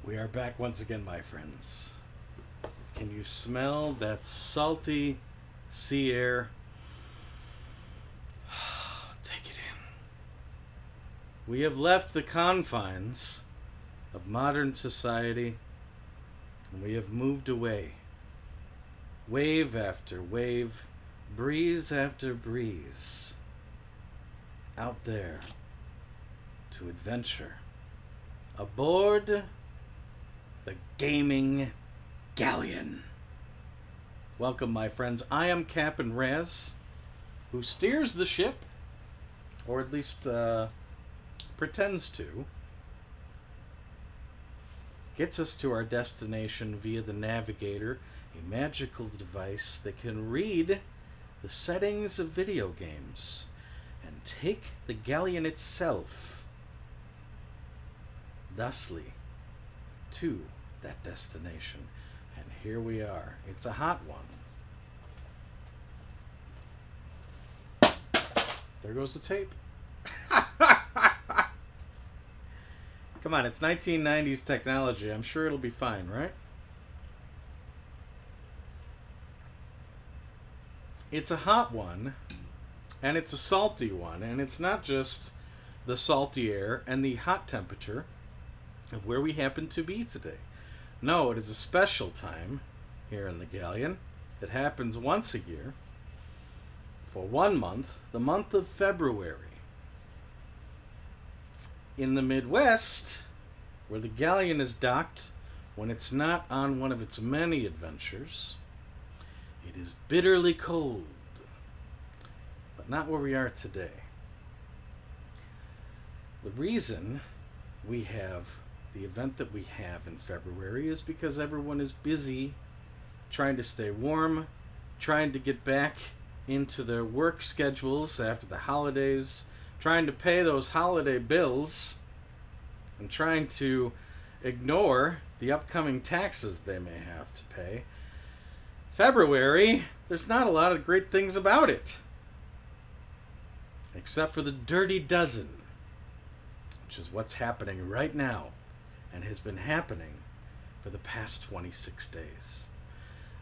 We are back once again, my friends. Can you smell that salty sea air? Take it in. We have left the confines of modern society and we have moved away. Wave after wave, breeze after breeze. Out there to adventure. Aboard the gaming Galleon. Welcome, my friends. I am Captain Raz, who steers the ship, or at least pretends to. Gets us to our destination via the navigator, a magical device that can read the settings of video games and take the Galleon itself, thusly, to that destination. And here we are. It's a hot one. There goes the tape. Come on, it's 1990s technology. I'm sure it'll be fine, right? It's a hot one, and it's a salty one, and it's not just the salty air and the hot temperature of where we happen to be today. No, it is a special time here in the Galleon. It happens once a year for 1 month, the month of February. In the Midwest, where the Galleon is docked when it's not on one of its many adventures, it is bitterly cold, but not where we are today. The reason we have the event that we have in February is because everyone is busy trying to stay warm, trying to get back into their work schedules after the holidays, trying to pay those holiday bills, and trying to ignore the upcoming taxes they may have to pay. February, there's not a lot of great things about it, except for the Dirty Dozen, which is what's happening right now and has been happening for the past 26 days.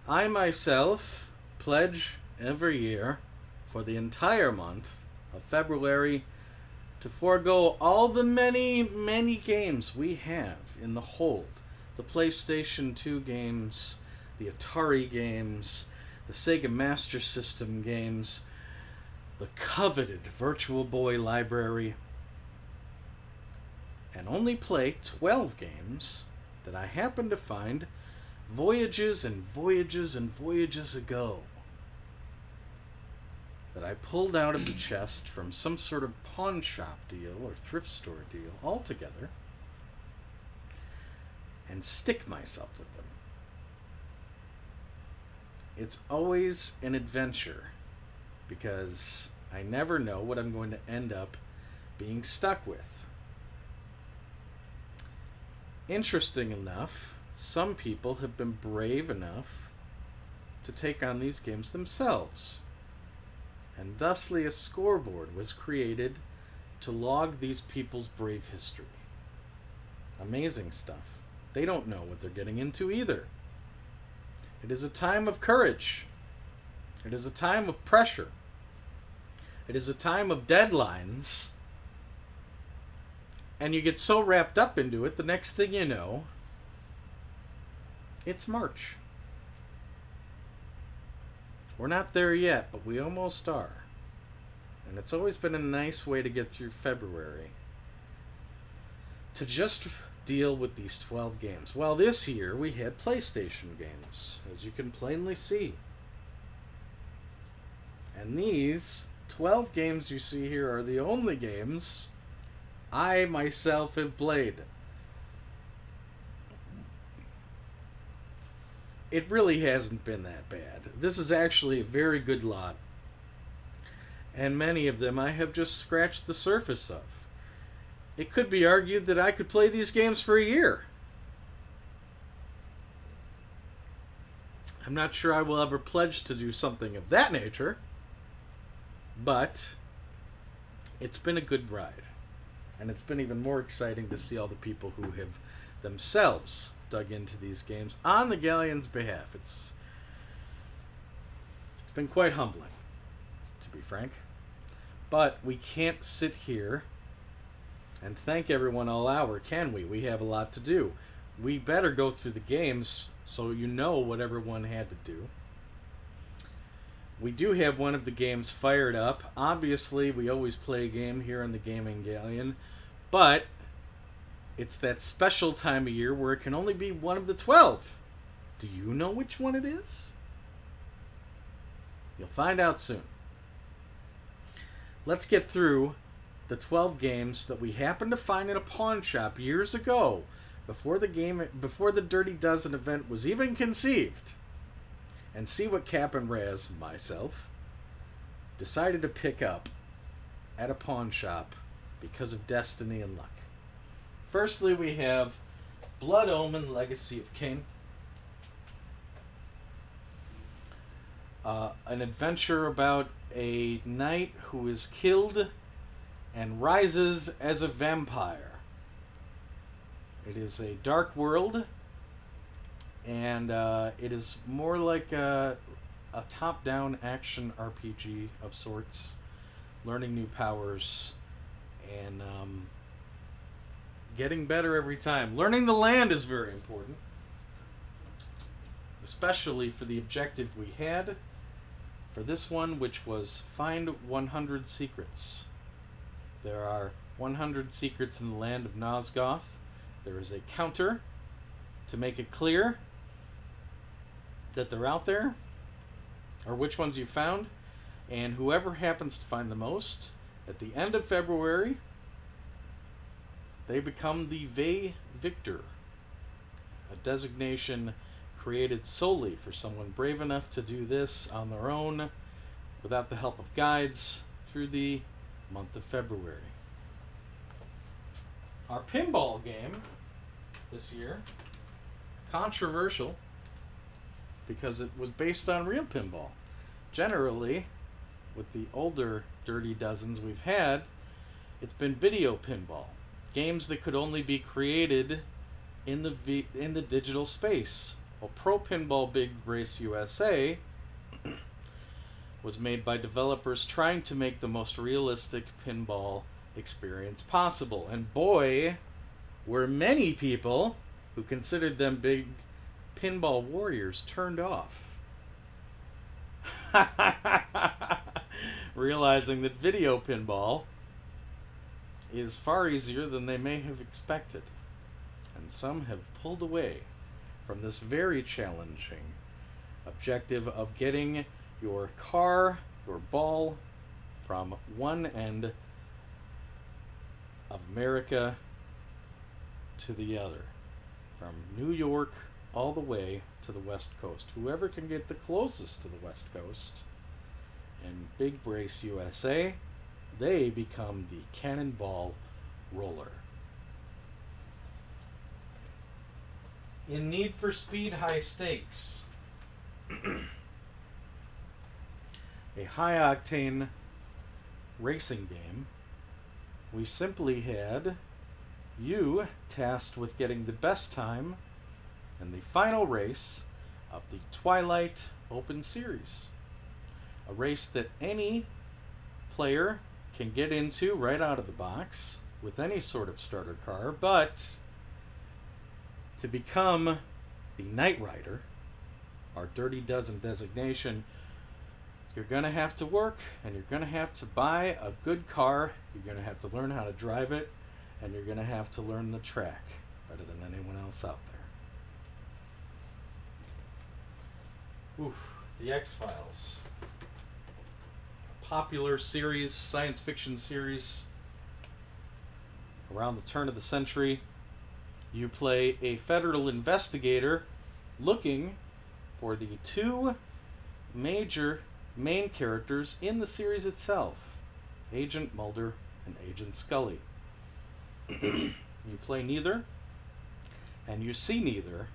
I myself pledge every year for the entire month of February to forego all the many, many games we have in the hold. The PlayStation 2 games, the Atari games, the Sega Master System games, the coveted Virtual Boy library, and only play 12 games that I happen to find voyages and voyages and voyages ago, that I pulled out of the chest from some sort of pawn shop deal or thrift store deal altogether, and stick myself with them. It's always an adventure, because I never know what I'm going to end up being stuck with. Interesting enough, some people have been brave enough to take on these games themselves, and thusly a scoreboard was created to log these people's brave history. Amazing stuff. They don't know what they're getting into either. It is a time of courage. It is a time of pressure. It is a time of deadlines. And you get so wrapped up into it, the next thing you know, it's March. We're not there yet, but we almost are. And it's always been a nice way to get through February, to just deal with these 12 games. Well, this year we had PlayStation games, as you can plainly see. And these 12 games you see here are the only games I myself have played. It really hasn't been that bad. This is actually a very good lot. And many of them I have just scratched the surface of. It could be argued that I could play these games for a year. I'm not sure I will ever pledge to do something of that nature, but it's been a good ride. And it's been even more exciting to see all the people who have themselves dug into these games on the Galleon's behalf. It's been quite humbling, to be frank. But we can't sit here and thank everyone all hour, can we? We have a lot to do. We better go through the games so you know what everyone had to do. We do have one of the games fired up. Obviously, we always play a game here on the Gaming Galleon, but it's that special time of year where it can only be one of the 12. Do you know which one it is? You'll find out soon. Let's get through the 12 games that we happened to find in a pawn shop years ago, before the Dirty Dozen event was even conceived, and see what Cap and Raz, myself, decided to pick up at a pawn shop because of destiny and luck. Firstly, we have Blood Omen: Legacy of Kain. An adventure about a knight who is killed and rises as a vampire. It is a dark world, and it is more like a top-down action RPG of sorts, learning new powers, and getting better every time. Learning the land is very important, especially for the objective we had for this one, which was find 100 secrets. There are 100 secrets in the land of Nosgoth. There is a counter to make it clear that they're out there, or which ones you found, and whoever happens to find the most, at the end of February, they become the Ve Victor, a designation created solely for someone brave enough to do this on their own, without the help of guides, through the month of February. Our pinball game this year, controversial, because it was based on real pinball. Generally, with the older Dirty Dozens we've had, it's been video pinball. Games that could only be created in the digital space. Well, Pro Pinball Big Race USA was made by developers trying to make the most realistic pinball experience possible. And boy, were many people who considered them big pinball warriors turned off. Realizing that video pinball is far easier than they may have expected. And some have pulled away from this very challenging objective of getting your car, your ball, from one end of America to the other. From New York all the way to the West Coast. Whoever can get the closest to the West Coast in Big Brace USA, they become the Cannonball Roller. In Need for Speed High Stakes, a high-octane racing game, we simply had you tasked with getting the best time in the final race of the Twilight Open Series. A race that any player can get into right out of the box with any sort of starter car, but to become the Knight Rider, our Dirty Dozen designation, you're going to have to work, and you're going to have to buy a good car, you're going to have to learn how to drive it, and you're going to have to learn the track better than anyone else out there. Oof, the X-Files. A popular series, science fiction series, around the turn of the century. You play a federal investigator looking for the two major main characters in the series itself, Agent Mulder and Agent Scully. You play neither, and you see neither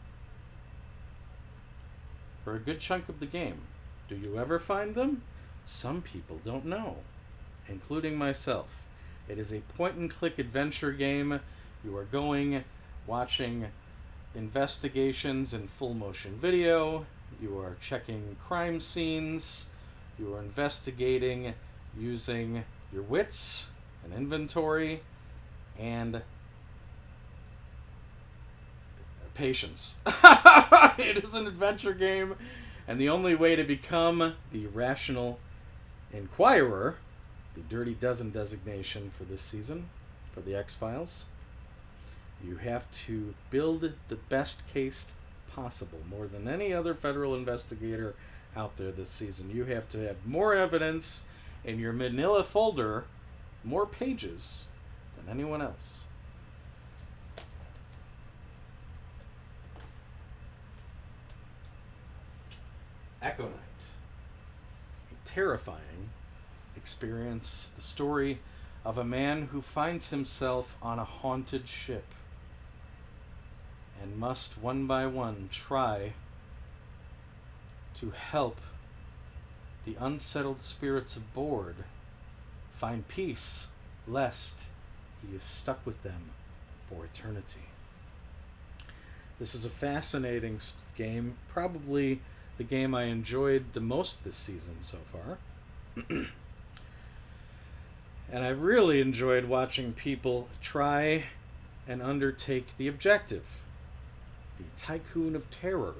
for a good chunk of the game. Do you ever find them? Some people don't know, including myself. It is a point-and-click adventure game. You are going watching investigations in full motion video. You are checking crime scenes. You are investigating using your wits and inventory and patience. It is an adventure game, and the only way to become the rational inquirer, the Dirty Dozen designation for this season, for the X-Files, you have to build the best case possible. More than any other federal investigator out there this season, you have to have more evidence in your manila folder, more pages than anyone else. Echo Night. A terrifying experience. The story of a man who finds himself on a haunted ship and must one by one try to help the unsettled spirits aboard find peace, lest he is stuck with them for eternity. This is a fascinating game, probably the game I enjoyed the most this season so far. And I really enjoyed watching people try and undertake the objective. The Tycoon of Terror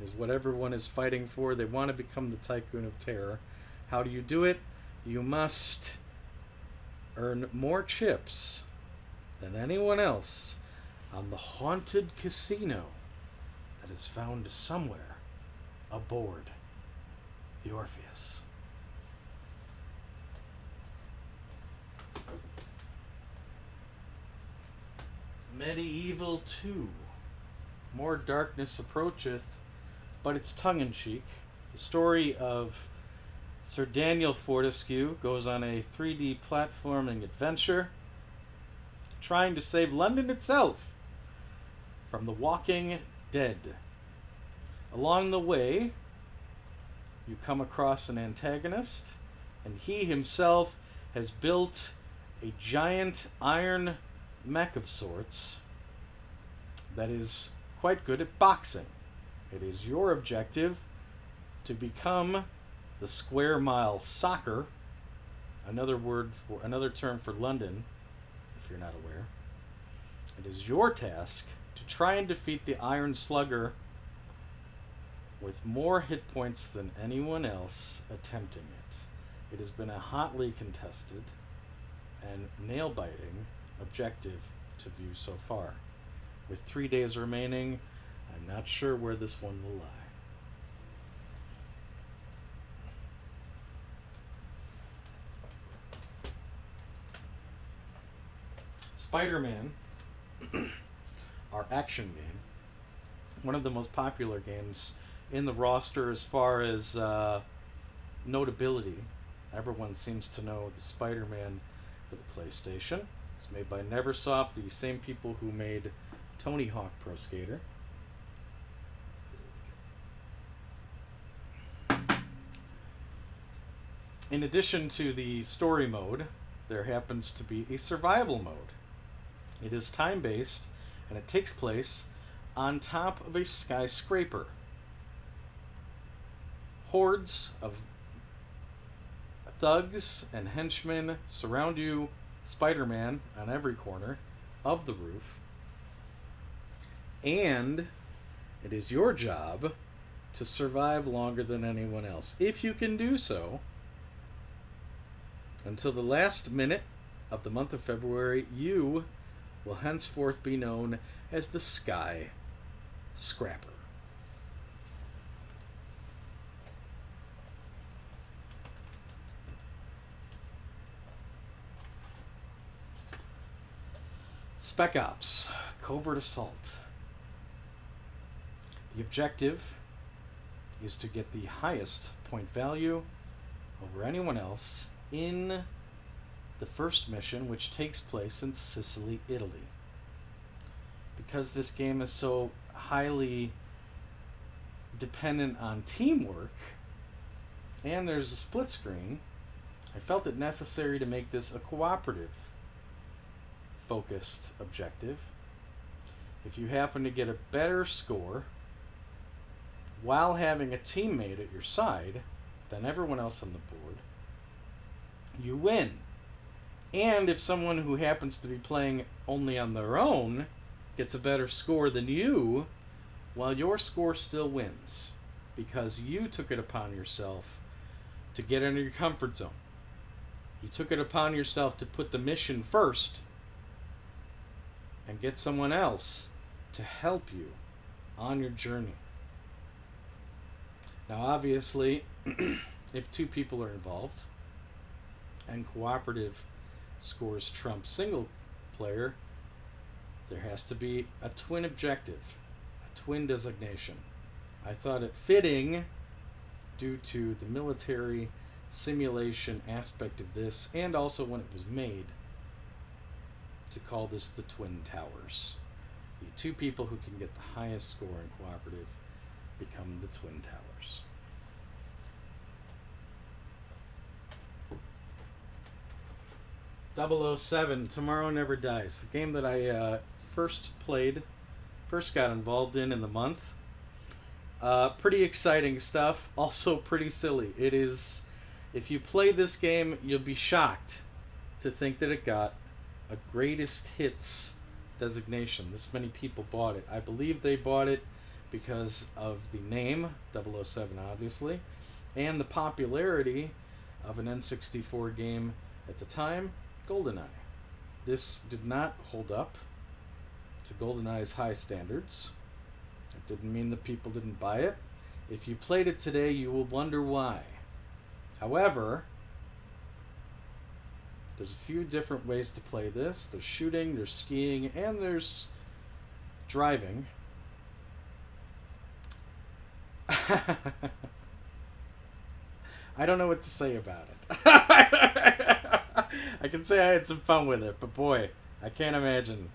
is what everyone is fighting for. They want to become the Tycoon of Terror. How do you do it? You must earn more chips than anyone else on the haunted casino that is found somewhere aboard the Orpheus. Medieval 2. More darkness approacheth, but it's tongue-in-cheek. The story of Sir Daniel Fortescue goes on a 3D platforming adventure trying to save London itself from the Walking Dead. Along the way, you come across an antagonist, and he himself has built a giant iron mech of sorts that is quite good at boxing. It is your objective to become the square mile soccer, another term for London, if you're not aware. It is your task to try and defeat the Iron Slugger with more hit points than anyone else attempting it. It has been a hotly contested and nail-biting objective to view so far. With 3 days remaining, I'm not sure where this one will lie. Spider-Man, our action game, one of the most popular games in the roster as far as notability. Everyone seems to know the Spider-Man for the PlayStation. It's made by Neversoft, the same people who made Tony Hawk Pro Skater. In addition to the story mode, there happens to be a survival mode. It is time-based, and it takes place on top of a skyscraper. Hordes of thugs and henchmen surround you, Spider-Man, on every corner of the roof. And it is your job to survive longer than anyone else. If you can do so, until the last minute of the month of February, you will henceforth be known as the Sky Scrapper. Spec Ops, Covert Assault. The objective is to get the highest point value over anyone else in the first mission, which takes place in Sicily, Italy. Because this game is so highly dependent on teamwork, and there's a split screen, I felt it necessary to make this a cooperative focused objective. if you happen to get a better score while having a teammate at your side than everyone else on the board, you win. And if someone who happens to be playing only on their own gets a better score than you, well, your score still wins because you took it upon yourself to get into your comfort zone. You took it upon yourself to put the mission first and get someone else to help you on your journey. Now, obviously, if two people are involved and cooperative scores trump single player, there has to be a twin objective, a twin designation. I thought it fitting, due to the military simulation aspect of this, and also when it was made, to call this the Twin Towers. The two people who can get the highest score in cooperative become the Twin Towers. .007, Tomorrow Never Dies. The game that I first got involved in the month. Pretty exciting stuff, also pretty silly. It is, if you play this game, you'll be shocked to think that it got a greatest hits designation. This many people bought it. I believe they bought it because of the name, 007 obviously, and the popularity of an N64 game at the time, GoldenEye. This did not hold up to GoldenEye's high standards. It didn't mean that people didn't buy it. If you played it today, you will wonder why. However, there's a few different ways to play this. There's shooting, there's skiing, and there's driving. I don't know what to say about it. I can say I had some fun with it, but boy, I can't imagine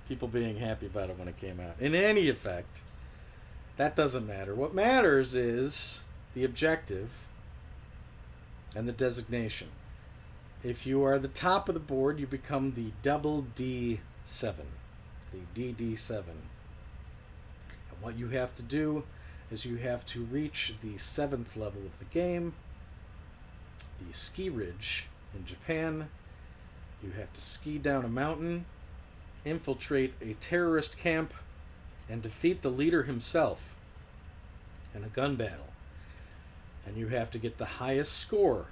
people being happy about it when it came out. In any effect, that doesn't matter. What matters is the objective and the designation. If you are the top of the board, you become the double D7, the DD7. And what you have to do is you have to reach the 7th level of the game, the ski ridge in Japan. You have to ski down a mountain, infiltrate a terrorist camp, and defeat the leader himself in a gun battle. And you have to get the highest score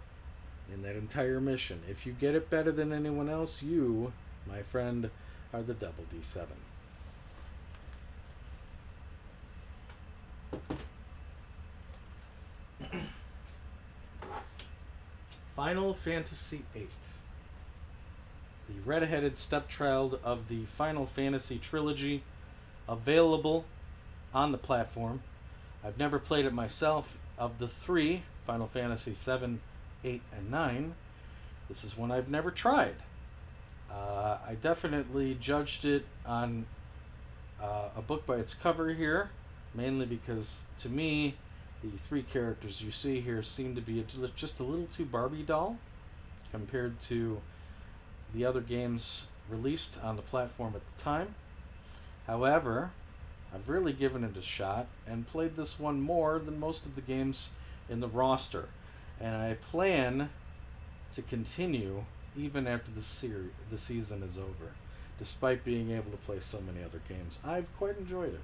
in that entire mission. If you get it better than anyone else, you, my friend, are the double D7. Final Fantasy VIII. The red-headed stepchild of the Final Fantasy trilogy, available on the platform. I've never played it myself. Of the three, Final Fantasy 7, 8, and 9, this is one I've never tried. I definitely judged it on a book by its cover here, mainly because, to me, the three characters you see here seem to be just a little too Barbie doll compared to the other games released on the platform at the time. However, I've really given it a shot and played this one more than most of the games in the roster. And I plan to continue even after the season is over, despite being able to play so many other games. I've quite enjoyed it.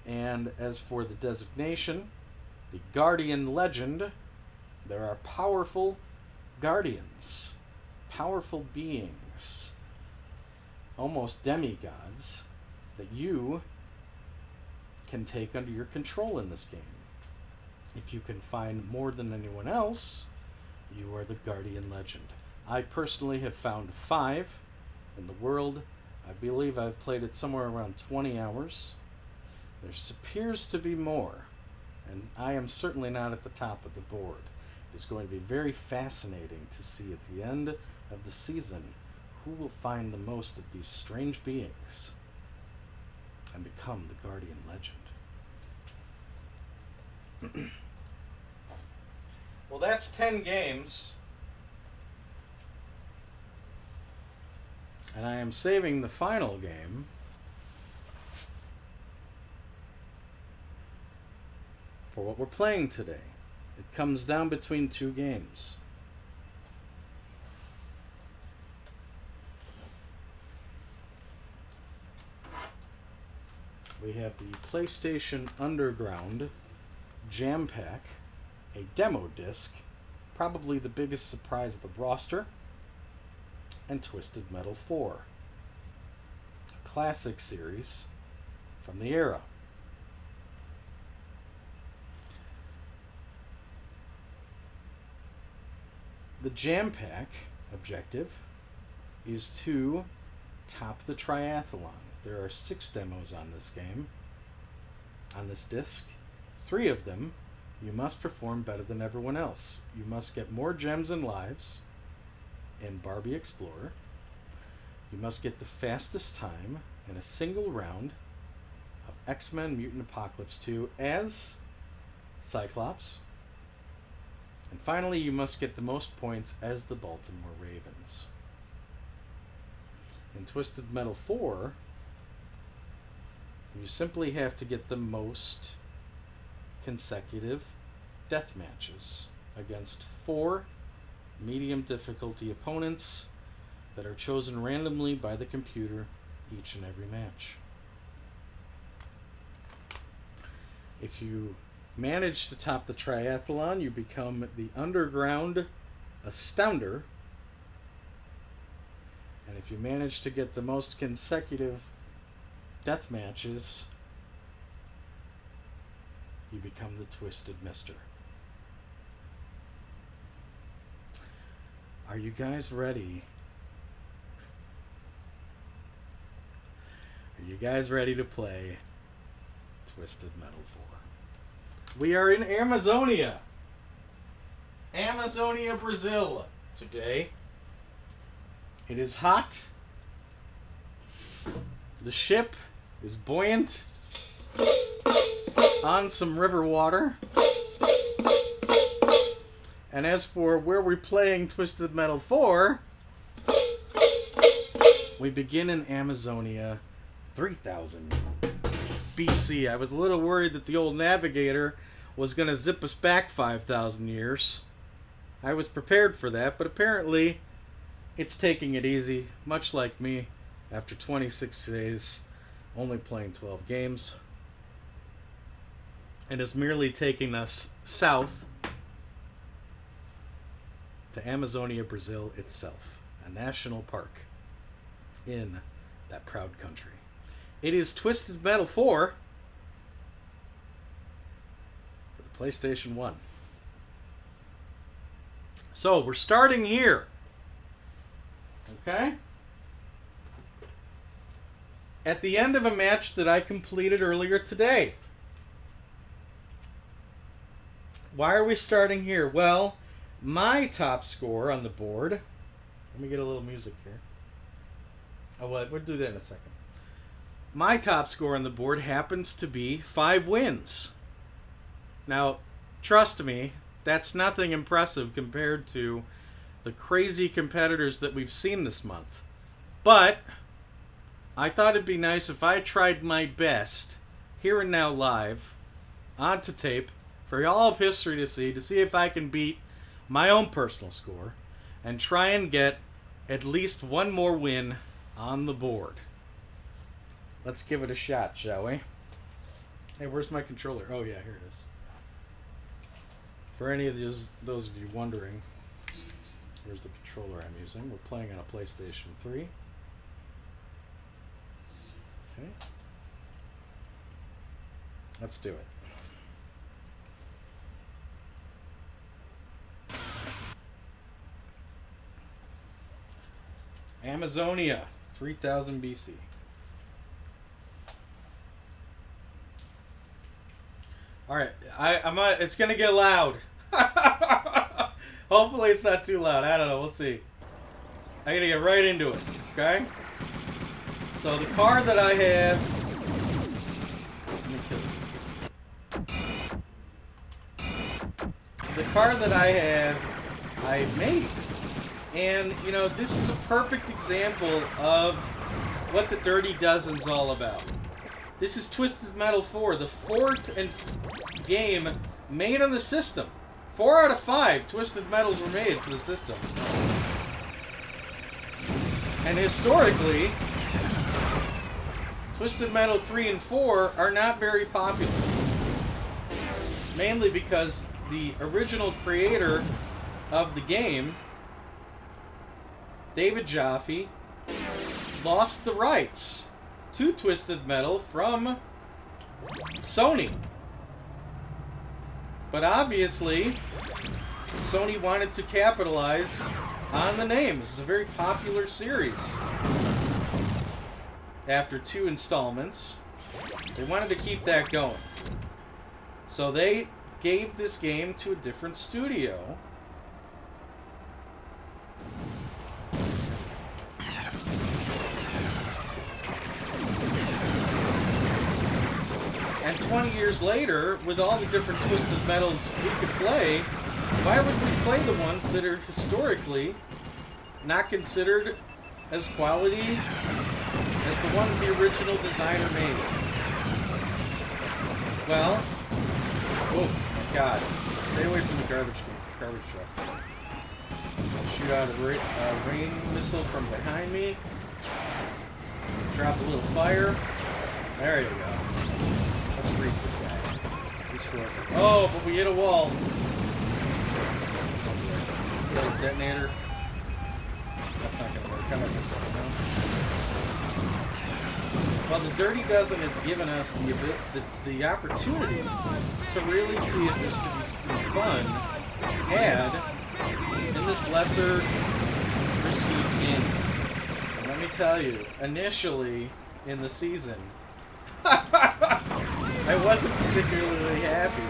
And as for the designation, the Guardian Legend, there are powerful guardians, powerful beings, almost demigods, that you can take under your control in this game. If you can find more than anyone else, you are the Guardian Legend. I personally have found 5 in the world. I believe I've played it somewhere around 20 hours. There appears to be more, and I am certainly not at the top of the board. It's going to be very fascinating to see at the end of the season who will find the most of these strange beings and become the Guardian Legend. Well, that's 10 games. And I am saving the final game for what we're playing today. It comes down between two games. We have the PlayStation Underground Jam Pack, a demo disc, probably the biggest surprise of the roster, and Twisted Metal 4, a classic series from the era. The Jam Pack objective is to top the triathlon. There are 6 demos on this game, on this disc. 3 of them, you must perform better than everyone else. You must get more gems and lives in Barbie Explorer. You must get the fastest time in a single round of X-Men Mutant Apocalypse 2 as Cyclops. And finally, you must get the most points as the Baltimore Ravens. In Twisted Metal 4, you simply have to get the most consecutive death matches against 4 medium difficulty opponents that are chosen randomly by the computer each and every match. If you manage to top the triathlon, you become the Underground Astounder. And if you manage to get the most consecutive death matches, you become the Twisted Mister. Are you guys ready? Are you guys ready to play Twisted Metal 4? We are in Amazonia, Brazil today. It is hot. The ship is buoyant on some river water. And as for where we're playing Twisted Metal 4, we begin in Amazonia 3000 BC. I was a little worried that the old navigator was going to zip us back 5,000 years. I was prepared for that, but apparently it's taking it easy, much like me, after 26 days, only playing 12 games. And is merely taking us south to Amazonia, Brazil itself, a national park in that proud country. It is Twisted Metal 4 for the PlayStation 1. So, we're starting here. Okay? At the end of a match that I completed earlier today. Why are we starting here? Well, my top score on the board... Let me get a little music here. Oh, well, we'll do that in a second. My top score on the board happens to be 5 wins. Now, trust me, that's nothing impressive compared to the crazy competitors that we've seen this month. But I thought it'd be nice if I tried my best, here and now live, onto tape, for all of history to see if I can beat my own personal score and try and get at least one more win on the board. Let's give it a shot, shall we? Hey, where's my controller? Oh, yeah, here it is. For any of those of you wondering, here's the controller I'm using. We're playing on a PlayStation 3. Okay. Let's do it. Amazonia, 3000 BC. All right, it's gonna get loud. Hopefully it's not too loud. I don't know. We'll see. I gotta get right into it. Okay. So the car that I have. Let me kill it. The car that I have, I made. And, you know, this is a perfect example of what the Dirty Dozen's all about. This is Twisted Metal 4, the fourth game made on the system. 4 out of 5 Twisted Metals were made for the system. And historically, Twisted Metal 3 and 4 are not very popular. Mainly because the original creator of the game, David Jaffe, lost the rights to Twisted Metal from Sony. But obviously, Sony wanted to capitalize on the name. This is a very popular series. After 2 installments, they wanted to keep that going. So they gave this game to a different studio. And 20 years later, with all the different Twisted Metals we could play, why would we play the ones that are historically not considered as quality as the ones the original designer made? Well, oh my god, stay away from the garbage truck. Shoot out a rain missile from behind me. Drop a little fire. There you go. Let's freeze this guy. He's frozen. Oh, but we hit a wall. Little detonator. That's not going to work. Come on this way, no? Well, the Dirty Dozen has given us the opportunity to really see if there's to be some fun had in this lesser received game. And let me tell you, initially in the season, I wasn't particularly happy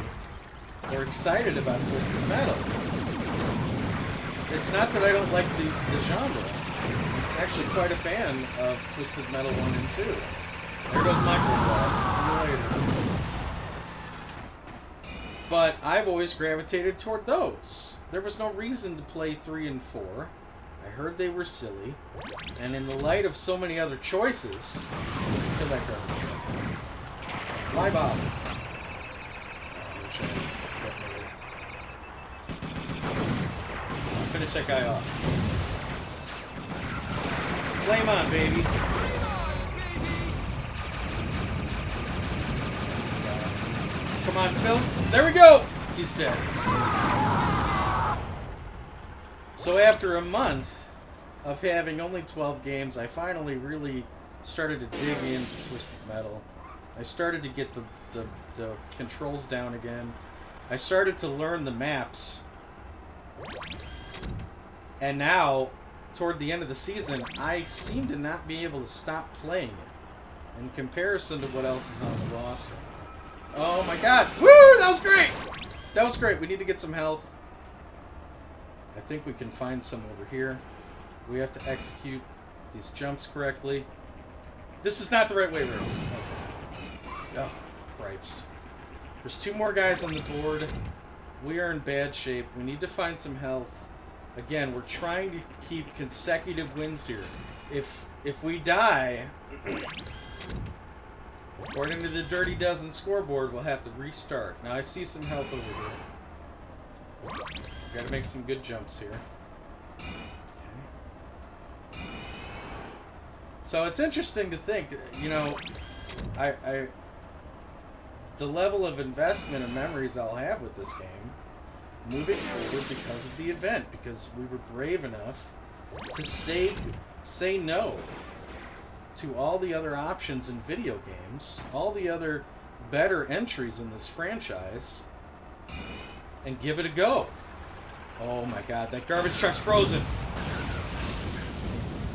or excited about Twisted Metal. It's not that I don't like the genre. I'm actually quite a fan of Twisted Metal 1 and 2. There goes Microblast. See you later. But I've always gravitated toward those. There was no reason to play 3 and 4. I heard they were silly. And in the light of so many other choices, kill that garbage truck. Why bother? Finish that guy off. Flame on, baby. Come on, Phil. There we go! He's dead. So after a month of having only 12 games, I finally really started to dig into Twisted Metal. I started to get the controls down again. I started to learn the maps. And now, toward the end of the season, I seem to not be able to stop playing it in comparison to what else is on the roster. Oh my god! Woo! That was great! That was great. We need to get some health. I think we can find some over here. We have to execute these jumps correctly. This is not the right way, Rose. Okay. Oh, cripes. There's 2 more guys on the board. We are in bad shape. We need to find some health. Again, we're trying to keep consecutive wins here. If we die, according to the Dirty Dozen scoreboard, we'll have to restart. Now, I see some health over here. Gotta make some good jumps here. Okay. So it's interesting to think, you know, the level of investment and memories I'll have with this game moving forward because of the event, because we were brave enough to say no to all the other options in video games, all the other better entries in this franchise, and give it a go. Oh my god, that garbage truck's frozen.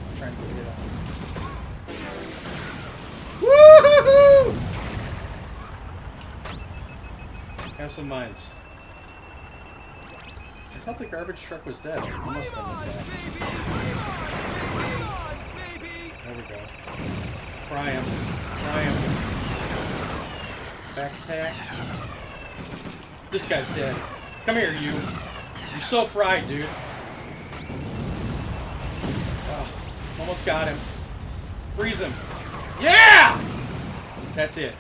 I'm trying to get it on. Woohoo! Have some mines. I thought the garbage truck was dead. It must have been this guy. There we go. Fry him. Fry him. Back attack. This guy's dead. Come here, you. You're so fried, dude. Oh, almost got him. Freeze him. Yeah! That's it.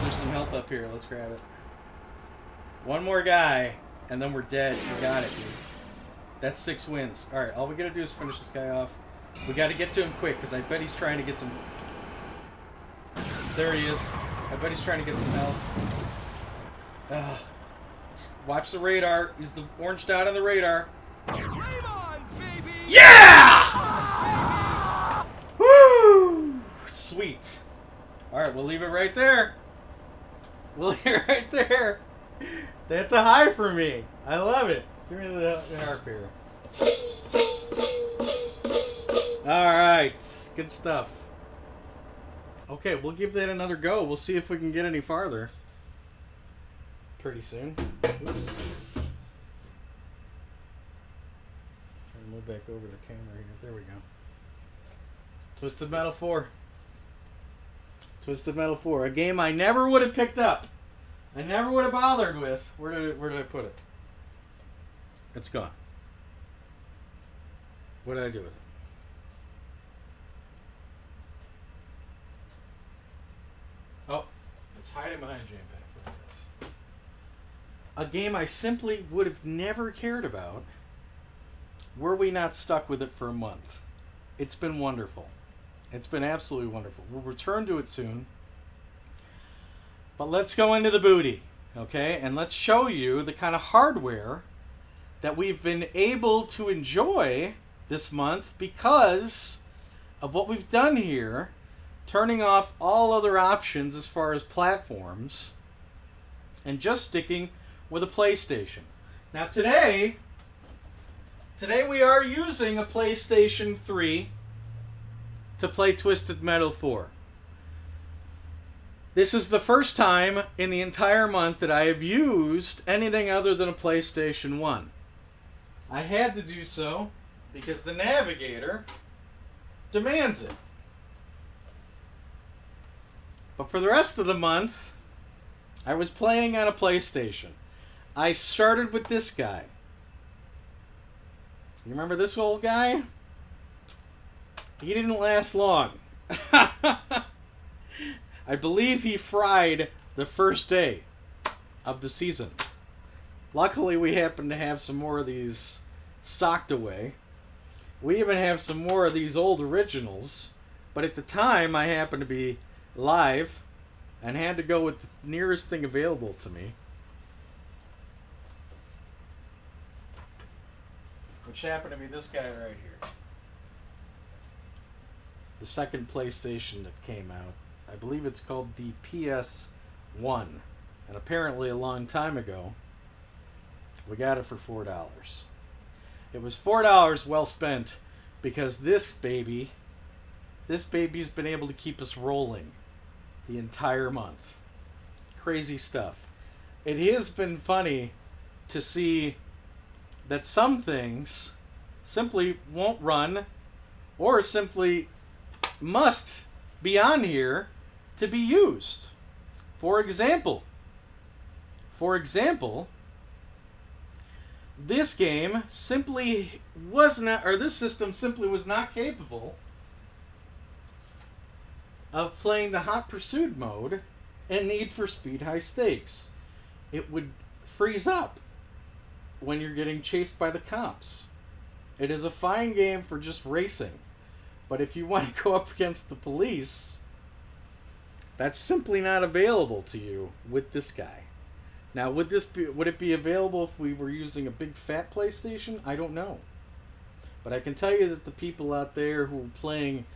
There's some health up here. Let's grab it. One more guy, and then we're dead. We got it, dude. That's 6 wins. Alright, all we gotta do is finish this guy off. We gotta get to him quick, because I bet he's trying to get some... There he is. I bet he's trying to get some health. Watch the radar. He's the orange dot on the radar. Yeah! Woo! Sweet. Alright, we'll leave it right there. We'll leave it right there. That's a high for me. I love it. Give me the harp here. Alright. Good stuff. Okay, we'll give that another go. We'll see if we can get any farther. Pretty soon. Oops. Trying to move back over the camera here. There we go. Twisted Metal 4. Twisted Metal 4. A game I never would have picked up. I never would have bothered with. Where did I put it? It's gone. What did I do with it? Oh, it's hiding behind Jam Pack. A game I simply would have never cared about were we not stuck with it for a month. It's been wonderful. It's been absolutely wonderful. We'll return to it soon. But let's go into the booty, okay? And let's show you the kind of hardware that we've been able to enjoy this month because of what we've done here, turning off all other options as far as platforms and just sticking with a PlayStation. Now today we are using a PlayStation 3 to play Twisted Metal 4. This is the first time in the entire month that I have used anything other than a PlayStation 1. I had to do so because the navigator demands it. But for the rest of the month, I was playing on a PlayStation. I started with this guy. You remember this old guy? He didn't last long. I believe he fried the first day of the season. Luckily, we happen to have some more of these socked away. We even have some more of these old originals. But at the time, I happened to be live and had to go with the nearest thing available to me, which happened to be this guy right here. The second PlayStation that came out. I believe it's called the PS1. And apparently a long time ago, we got it for $4. It was $4 well spent because this baby's been able to keep us rolling the entire month. Crazy stuff. It has been funny to see that some things simply won't run or simply must be on here to be used. For example, this game simply was not, or this system simply was not capable of playing the Hot Pursuit mode and Need for Speed High Stakes. It would freeze up when you're getting chased by the cops. It is a fine game for just racing, but if you want to go up against the police, that's simply not available to you with this guy. Now, would it be available if we were using a big fat PlayStation? I don't know. But I can tell you that the people out there who were playing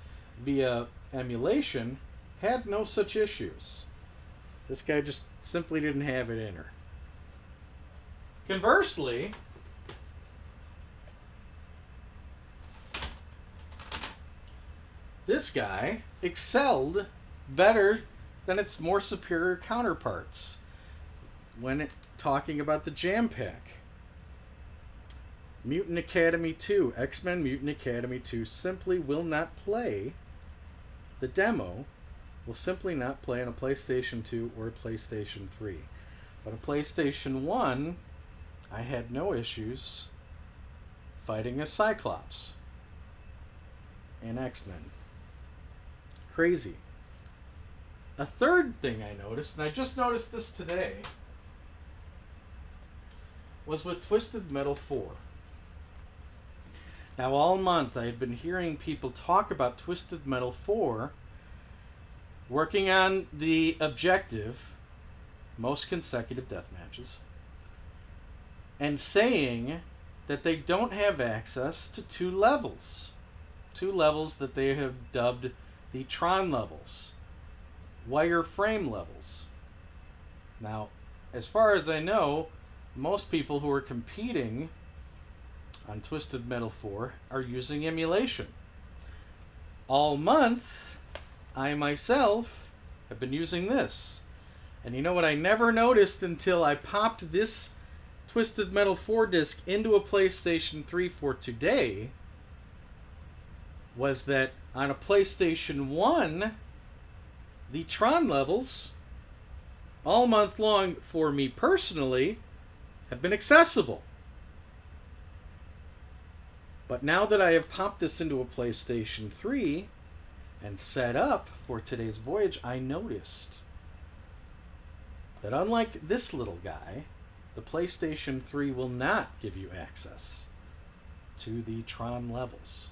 via emulation had no such issues. This guy just simply didn't have it in her. Conversely, this guy excelled better than its more superior counterparts when talking about the Jam Pack. Mutant Academy 2, X-Men Mutant Academy 2 simply will not play. The demo will simply not play on a PlayStation 2 or a PlayStation 3. But a PlayStation 1, I had no issues fighting a Cyclops and X-Men. Crazy. A third thing I noticed, and I just noticed this today, was with Twisted Metal 4. Now, all month I had been hearing people talk about Twisted Metal 4 working on the objective, most consecutive death matches, and saying that they don't have access to two levels that they have dubbed the Tron levels, wireframe levels. Now, as far as I know, most people who are competing on Twisted Metal 4 are using emulation. All month, I myself have been using this. And you know what I never noticed until I popped this Twisted Metal 4 disc into a PlayStation 3 for today was that on a PlayStation 1, the Tron levels, all month long for me personally, have been accessible. But now that I have popped this into a PlayStation 3 and set up for today's voyage, I noticed that unlike this little guy, the PlayStation 3 will not give you access to the Tron levels.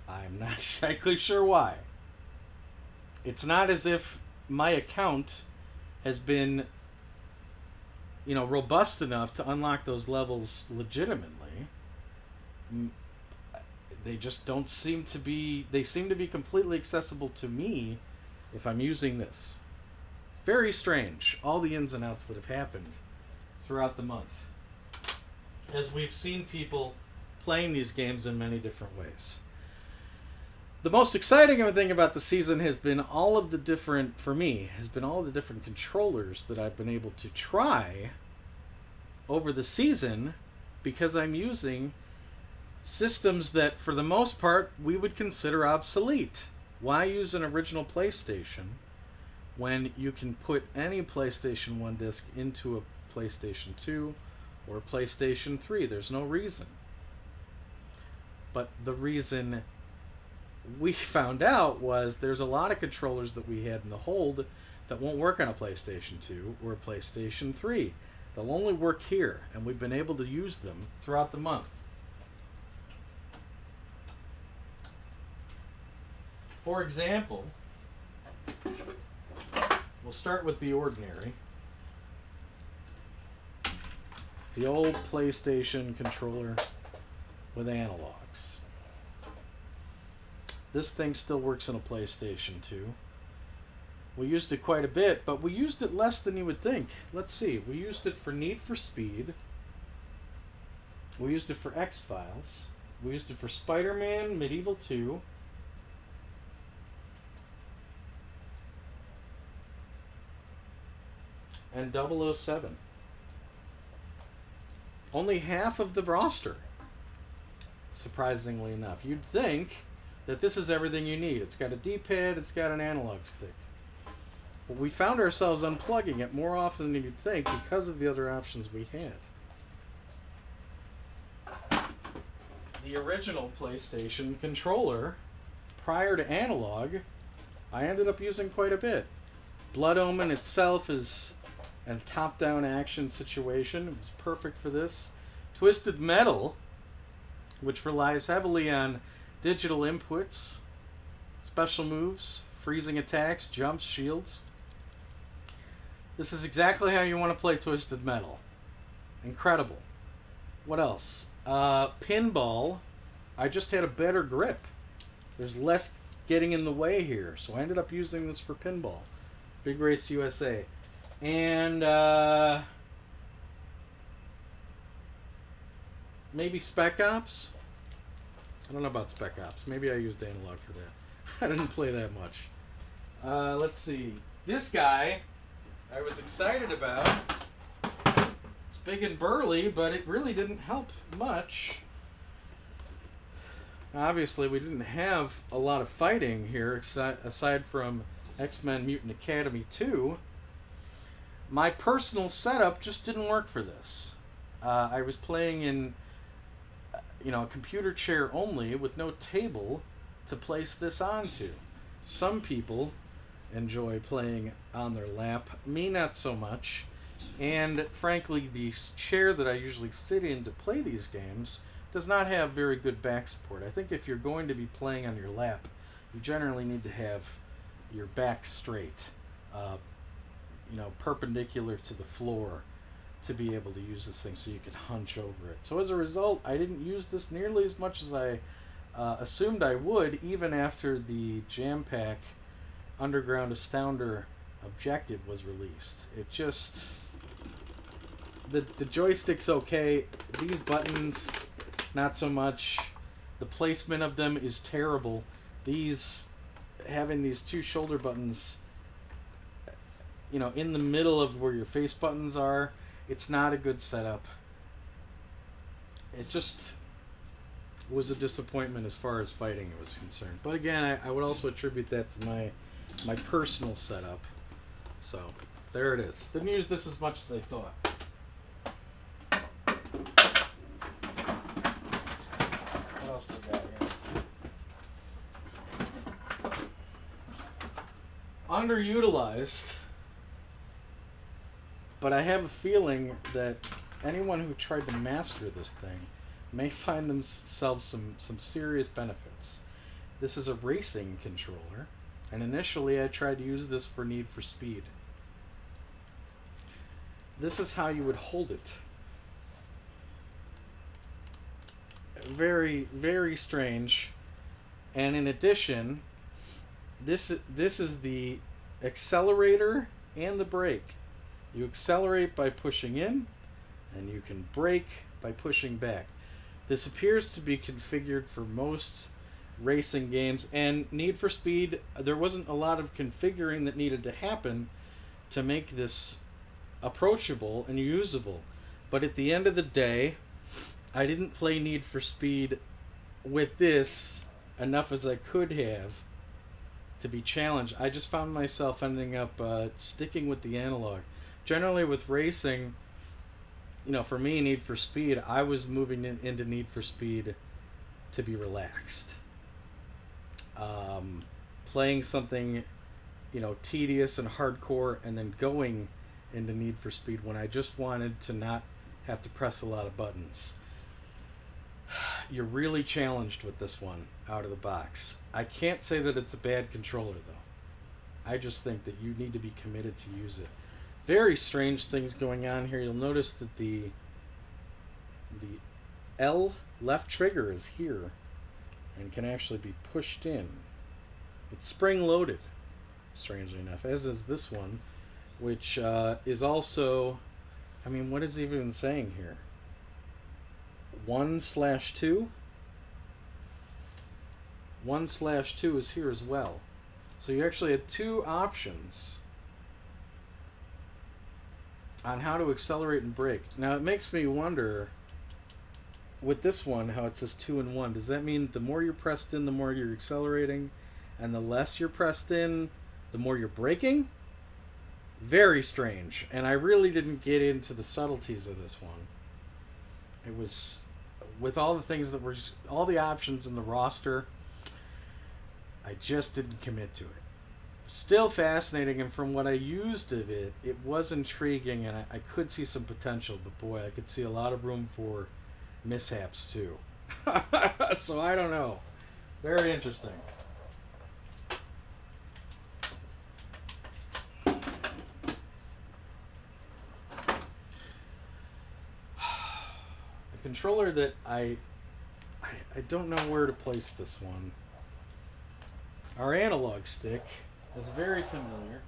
I'm not exactly sure why. It's not as if my account has been, robust enough to unlock those levels legitimately. They just don't seem to be, they seem to be completely accessible to me if I'm using this. Very strange, all the ins and outs that have happened throughout the month, as we've seen people playing these games in many different ways. The most exciting thing about the season has been all of the different controllers that I've been able to try over the season, because I'm using systems that, for the most part, we would consider obsolete. Why use an original PlayStation when you can put any PlayStation 1 disc into a PlayStation 2 or a PlayStation 3? There's no reason. But the reason we found out was there's a lot of controllers that we had in the hold that won't work on a PlayStation 2 or a PlayStation 3. They'll only work here, and we've been able to use them throughout the month. For example, we'll start with the ordinary. The old PlayStation controller with analogs. This thing still works on a PlayStation 2. We used it quite a bit, but we used it less than you would think. Let's see. We used it for Need for Speed. We used it for X-Files. We used it for Spider-Man, Medieval 2. And 007. Only half of the roster, surprisingly enough. You'd think that this is everything you need. It's got a D-pad, it's got an analog stick. But we found ourselves unplugging it more often than you'd think because of the other options we had. The original PlayStation controller, prior to analog, I ended up using quite a bit. Blood Omen itself is a top-down action situation. It was perfect for this. Twisted Metal, which relies heavily on digital inputs, special moves, freezing attacks, jumps, shields. This is exactly how you want to play Twisted Metal. Incredible. What else? Pinball. I just had a better grip. There's less getting in the way here, so I ended up using this for pinball. Big Race USA. And maybe Spec Ops? I don't know about Spec Ops. Maybe I used analog for that. I didn't play that much. Let's see. This guy I was excited about. It's big and burly, but it really didn't help much. Obviously, we didn't have a lot of fighting here, aside from X-Men Mutant Academy 2. My personal setup just didn't work for this. I was playing in, a computer chair only with no table to place this onto. Some people enjoy playing on their lap. Me, not so much. And frankly, the chair that I usually sit in to play these games does not have very good back support. I think if you're going to be playing on your lap, you generally need to have your back straight, perpendicular to the floor to be able to use this thing so you can hunch over it. So as a result, I didn't use this nearly as much as I assumed I would, even after the Jam Pack Underground Astounder objective was released. It just... The joystick's okay. These buttons, not so much. The placement of them is terrible. Having these two shoulder buttons, in the middle of where your face buttons are, it's not a good setup. It just was a disappointment as far as fighting was concerned. But again, I would also attribute that to my personal setup. So, there it is. Didn't use this as much as I thought. What else do we got here? Underutilized, but I have a feeling that anyone who tried to master this thing may find themselves some serious benefits. This is a racing controller, and initially I tried to use this for Need for Speed. This is how you would hold it. Very, very strange. And in addition, this is the accelerator and the brake. You accelerate by pushing in, and you can brake by pushing back. This appears to be configured for most racing games, and Need for Speed, there wasn't a lot of configuring that needed to happen to make this approachable and usable. But at the end of the day, I didn't play Need for Speed with this enough as I could have to be challenged. I just found myself ending up sticking with the analog. Generally with racing, for me, Need for Speed, I was moving into Need for Speed to be relaxed. Playing something, tedious and hardcore, and then going into Need for Speed when I just wanted to not have to press a lot of buttons. You're really challenged with this one out of the box. I can't say that it's a bad controller, though. I just think that you need to be committed to use it. Very strange things going on here. You'll notice that the L left trigger is here and can actually be pushed in. It's spring-loaded, strangely enough, as is this one, which is also... I mean, what is it even saying here? 1/2? 1/2 is here as well. So you actually had two options on how to accelerate and brake. Now it makes me wonder, with this one, how it says 2 and 1. Does that mean the more you're pressed in, the more you're accelerating, and the less you're pressed in, the more you're braking? Very strange. And I really didn't get into the subtleties of this one. It was, with all the things that were, all the options in the roster, I just didn't commit to it. Still fascinating, and from what I used of it, it was intriguing, and I could see some potential, but boy, I could see a lot of room for mishaps too. So I don't know. Very interesting. A controller that I don't know where to place this one. Our analog stick is very familiar.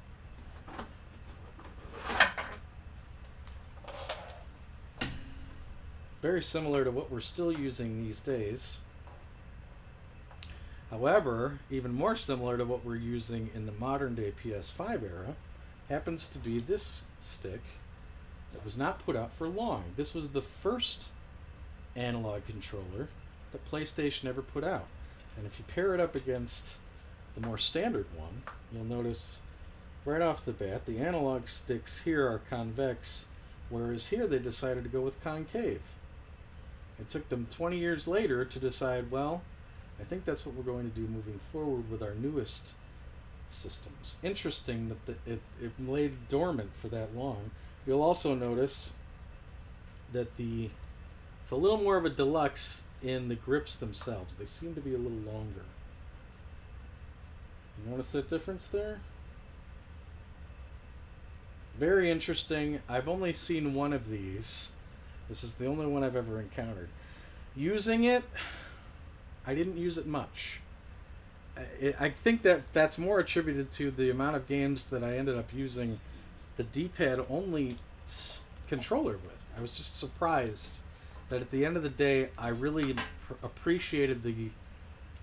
Very similar to what we're still using these days. However, even more similar to what we're using in the modern day PS5 era happens to be this stick that was not put out for long. This was the first analog controller that PlayStation ever put out. And if you pair it up against the more standard one, you'll notice right off the bat the analog sticks here are convex, whereas here they decided to go with concave. It took them 20 years later to decide, well, I think that's what we're going to do moving forward with our newest systems. Interesting that it laid dormant for that long. You'll also notice that it's a little more of a deluxe in the grips themselves. They seem to be a little longer. You notice that difference there? Very interesting. I've only seen one of these. This is the only one I've ever encountered. Using it, I didn't use it much. I think that's more attributed to the amount of games that I ended up using the D-pad only controller with. I was just surprised that at the end of the day, I really appreciated the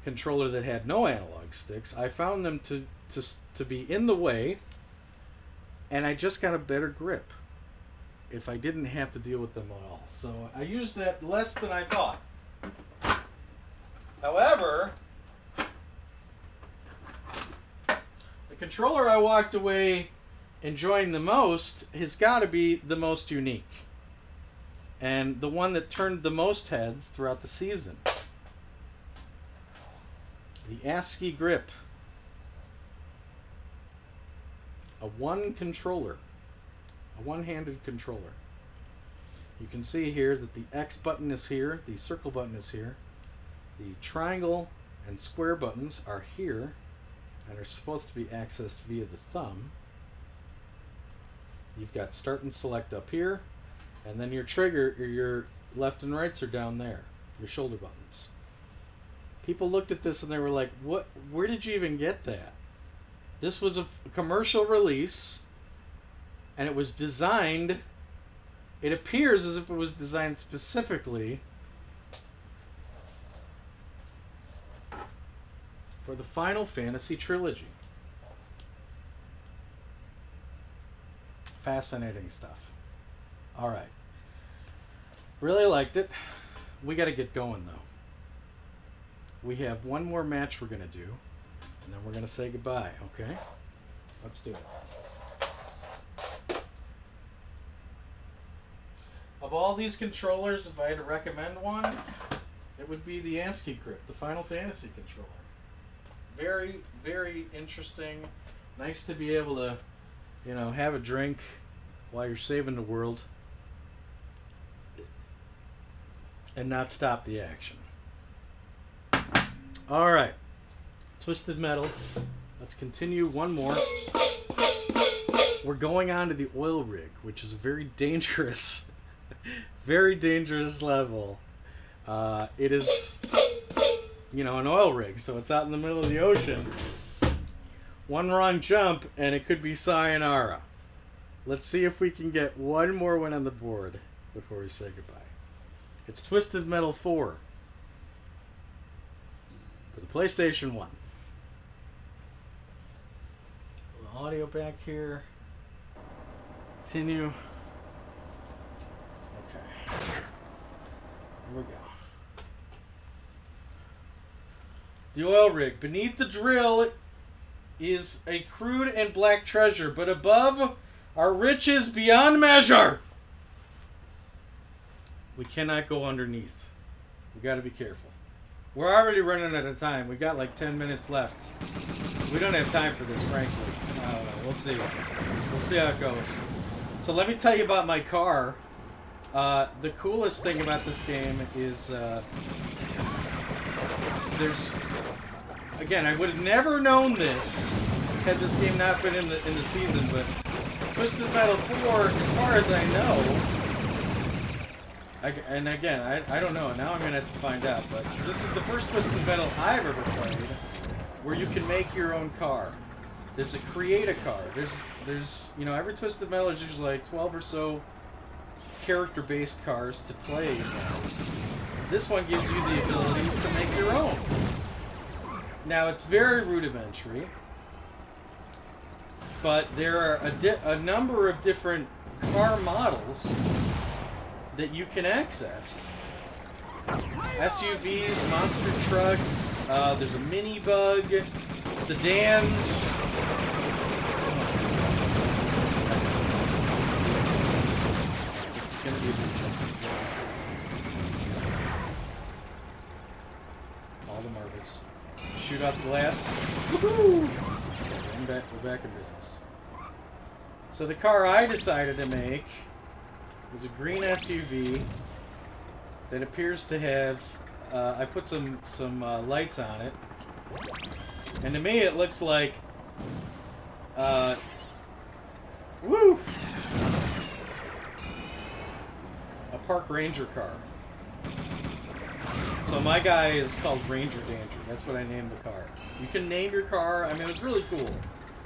controller that had no analog sticks. I found them to be in the way, and I just got a better grip if I didn't have to deal with them at all. So I used that less than I thought. However, the controller I walked away enjoying the most has got to be the most unique. And the one that turned the most heads throughout the season. The ASCII grip. A one-handed controller. You can see here that the X button is here, the circle button is here, the triangle and square buttons are here and are supposed to be accessed via the thumb. You've got start and select up here, and then your trigger, or your left and rights are down there, your shoulder buttons. People looked at this and they were like, "What? Where did you even get that?" This was a commercial release, and it was designed, it appears as if it was designed specifically for the Final Fantasy trilogy. Fascinating stuff. Alright. Really liked it. We got to get going, though. We have one more match we're going to do, and then we're going to say goodbye, okay? Let's do it. Of all these controllers, if I had to recommend one, it would be the ASCII grip, the Final Fantasy controller. Very, very interesting. Nice to be able to, you know, have a drink while you're saving the world and not stop the action. All right, Twisted Metal. Let's continue one more. We're going on to the oil rig, which is a very dangerous, very dangerous level. It is, you know, an oil rig, so it's out in the middle of the ocean. One wrong jump, and it could be sayonara. Let's see if we can get one more one on the board before we say goodbye. It's Twisted Metal 4 for the PlayStation 1. The audio back here. Continue. Okay. Here we go. The oil rig. Beneath the drill is a crude and black treasure, but above are riches beyond measure. We cannot go underneath. We got to be careful. We're already running out of time. We got like 10 minutes left. We don't have time for this, frankly. We'll see. We'll see how it goes. So let me tell you about my car. The coolest thing about this game is there's... Again, I would have never known this had this game not been in the season, but Twisted Metal 4, as far as I know, and again, I don't know, now I'm going to have to find out, but this is the first Twisted Metal I've ever played where you can make your own car. There's a create a car. There's you know, every Twisted Metal is usually like 12 or so character-based cars to play as. This one gives you the ability to make your own. Now, it's very rudimentary, but there are a number of different car models that you can access. SUVs, monster trucks, there's a mini bug, sedans. This is going to be a big jump. All the marbles. Shoot out the glass. Woohoo! And back in business. So the car I decided to make was a green SUV that appears to have. I put some lights on it, and to me it looks like. Woo! A park ranger car. So my guy is called Ranger Danger. That's what I named the car. You can name your car. I mean, it was really cool.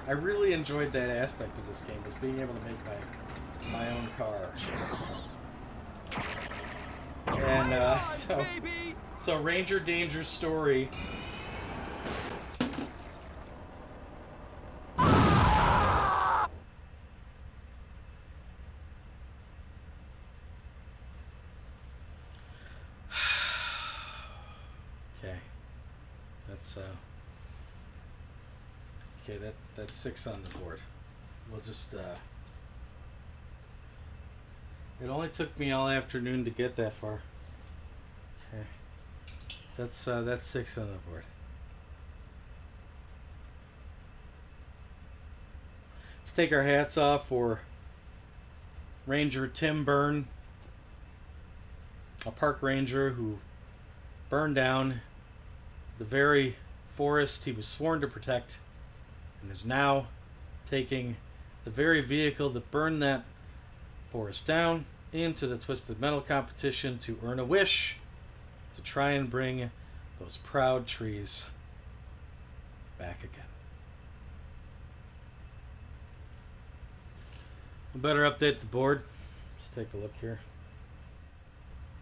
I really enjoyed that aspect of this game, was being able to make my own car. And so Ranger Danger's story. Okay, that's 6 on the board. We'll just it only took me all afternoon to get that far. Okay. That's 6 on the board. Let's take our hats off for Ranger Tim Byrne, a park ranger who burned down the very forest he was sworn to protect, and is now taking the very vehicle that burned that forest down into the Twisted Metal competition to earn a wish to try and bring those proud trees back again. We better update the board. Let's take a look here.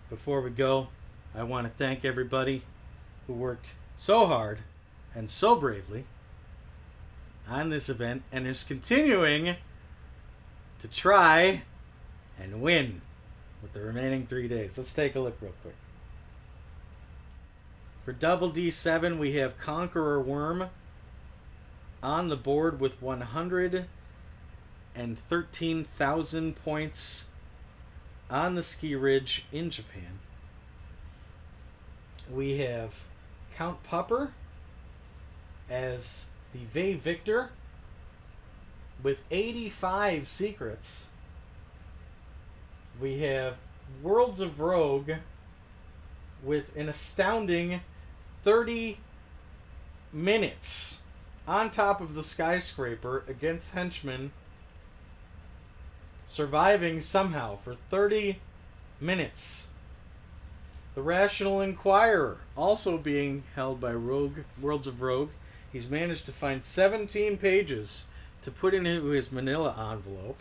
Before we go, I want to thank everybody who worked so hard and so bravely on this event and is continuing to try and win with the remaining 3 days. Let's take a look real quick. For Double D7, we have Conqueror Worm on the board with 113,000 points on the ski ridge in Japan. We have Count Pupper as the Vey Victor with 85 secrets. We have Worlds of Rogue with an astounding 30 minutes on top of the skyscraper against henchmen, surviving somehow for 30 minutes. The Rational Inquirer, also being held by Worlds of Rogue. He's managed to find 17 pages to put into his manila envelope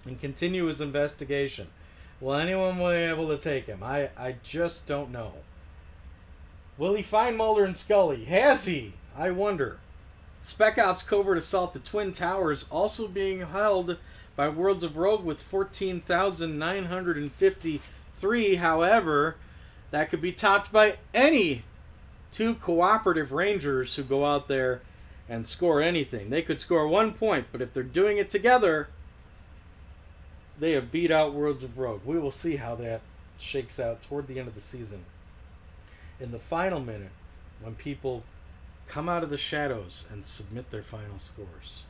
and continue his investigation. Will anyone be able to take him? I just don't know. Will he find Mulder and Scully? Has he? I wonder. Spec Ops Covert Assault the Twin Towers, also being held by Worlds of Rogue with 14,953. However, that could be topped by any 2 cooperative rangers who go out there and score anything. They could score 1 point, but if they're doing it together, they have beat out Worlds of Rogue. We will see how that shakes out toward the end of the season. In the final minute, when people come out of the shadows and submit their final scores.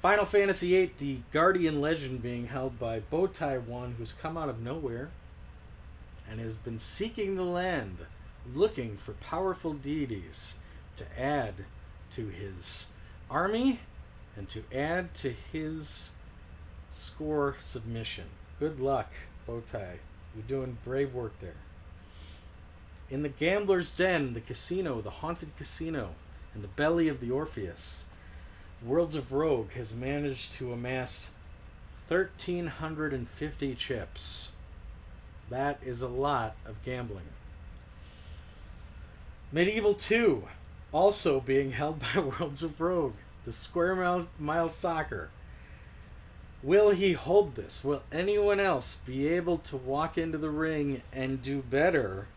Final Fantasy VIII, the Guardian Legend, being held by Bowtie One, who's come out of nowhere and has been seeking the land, looking for powerful deities to add to his army and to add to his score submission. Good luck, Bowtie. You're doing brave work there. In the Gambler's Den, the casino, the haunted casino, in the belly of the Orpheus, Worlds of Rogue has managed to amass 1,350 chips. That is a lot of gambling. Medieval 2, also being held by Worlds of Rogue, the Square Mile Soccer. Will he hold this? Will anyone else be able to walk into the ring and do better,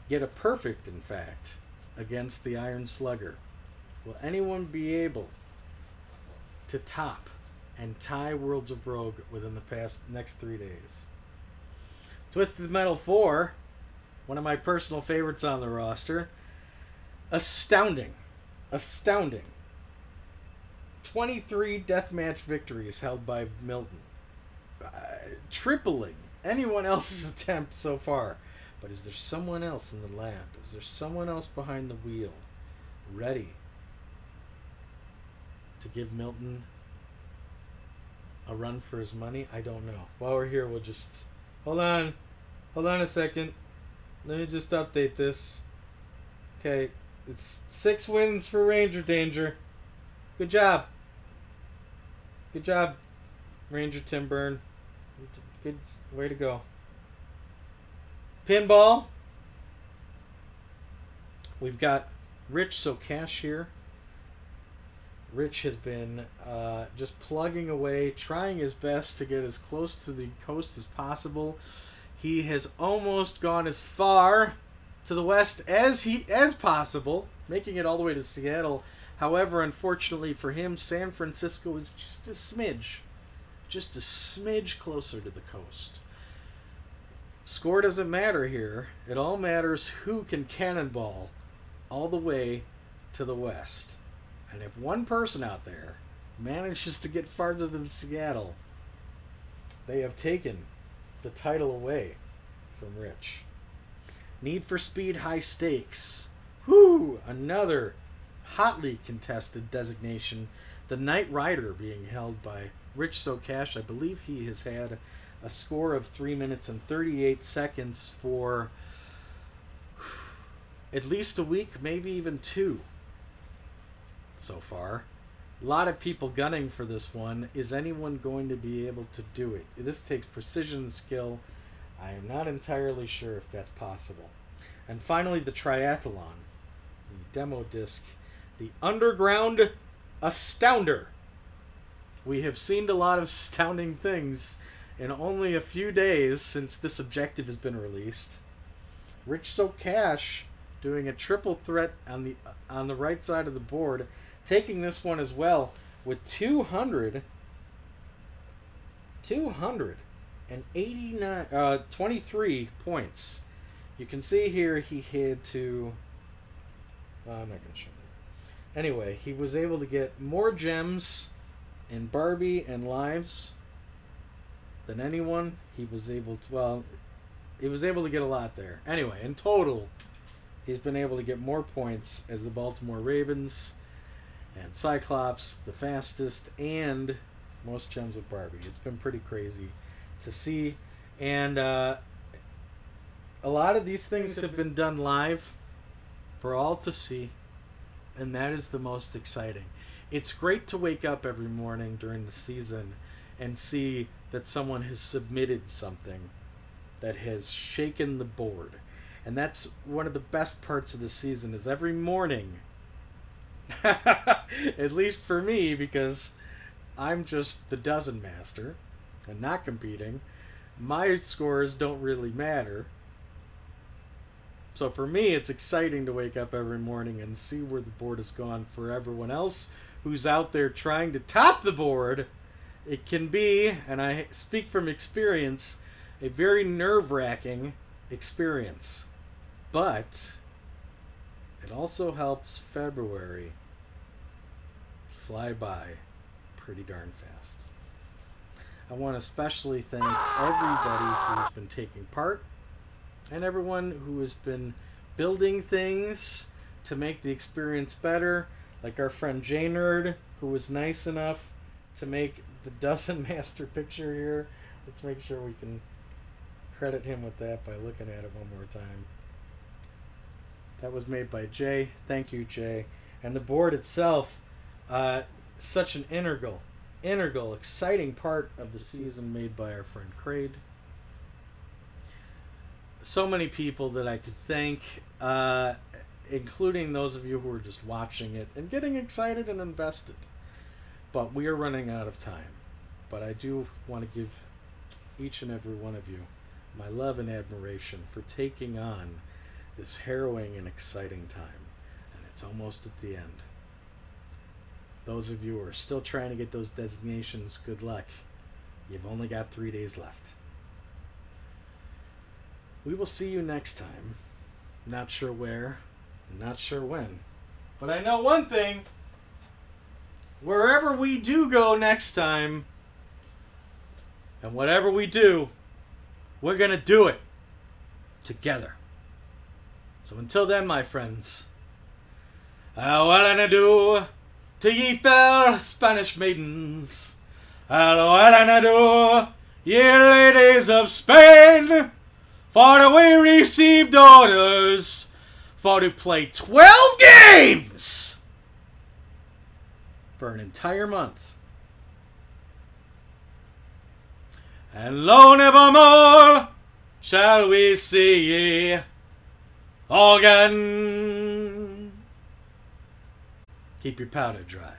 get a perfect, in fact, against the Iron Slugger? Will anyone be able to top and tie Worlds of Rogue within the next 3 days? Twisted Metal 4, one of my personal favorites on the roster. Astounding. Astounding. 23 deathmatch victories held by Milton. Tripling anyone else's attempt so far. But is there someone else in the lab? Is there someone else behind the wheel ready to give Milton a run for his money? I don't know. While we're here, we'll just... Hold on a second. Let me just update this. Okay, it's 6 wins for Ranger Danger. Good job. Good job, Ranger Tim Byrne. Good way to go. Pinball. We've got Rich Socash here. Rich has been just plugging away, trying his best to get as close to the coast as possible. He has almost gone as far to the west as possible, making it all the way to Seattle. However, unfortunately for him, San Francisco is just a smidge closer to the coast. Score doesn't matter here. It all matters who can cannonball all the way to the west. And if one person out there manages to get farther than Seattle, they have taken the title away from Rich. Need for Speed High Stakes. Whoo! Another hotly contested designation. The Knight Rider being held by Rich Socash. I believe he has had a score of 3 minutes and 38 seconds for at least a week, maybe even 2 so far. A lot of people gunning for this one. Is anyone going to be able to do it? This takes precision and skill. I am not entirely sure if that's possible. And finally, the triathlon. The demo disc. The Underground Astounder. We have seen a lot of astounding things in only a few days since this objective has been released. Rich Socash doing a triple threat on the right side of the board, taking this one as well with 23 points. You can see here he had to... Well, I'm not going to show that. Anyway, he was able to get more gems in Barbie and lives than anyone. He was able to... Well, he was able to get a lot there. Anyway, in total, he's been able to get more points as the Baltimore Ravens and Cyclops, the fastest and most gems with Barbie. It's been pretty crazy to see. And a lot of these things have been done live for all to see. And that is the most exciting. It's great to wake up every morning during the season and see that someone has submitted something that has shaken the board. And that's one of the best parts of the season, is every morning, at least for me, because I'm just the dozen master and not competing, my scores don't really matter. So for me, it's exciting to wake up every morning and see where the board has gone. For everyone else who's out there trying to top the board, it can be, and I speak from experience, a very nerve-wracking experience. But it also helps February fly by pretty darn fast. I want to especially thank everybody who's been taking part and everyone who has been building things to make the experience better, like our friend J-Nerd, who was nice enough to make the dozen master picture here. Let's make sure we can credit him with that by looking at it one more time. That was made by Jay. Thank you, Jay. And the board itself, such an integral, exciting part of the season, made by our friend Craig. So many people that I could thank, including those of you who are just watching it and getting excited and invested. But we are running out of time. But I do want to give each and every one of you my love and admiration for taking on this harrowing and exciting time. And it's almost at the end. Those of you who are still trying to get those designations, good luck. You've only got 3 days left. We will see you next time. Not sure where, not sure when, But I know one thing. Wherever we do go next time, and whatever we do, we're going to do it together. So until then, my friends, well and adieu to ye fair Spanish maidens. Well and adieu, ye ladies of Spain, for we received orders for to play 12 games for an entire month. And lo, nevermore shall we see ye again. Keep your powder dry.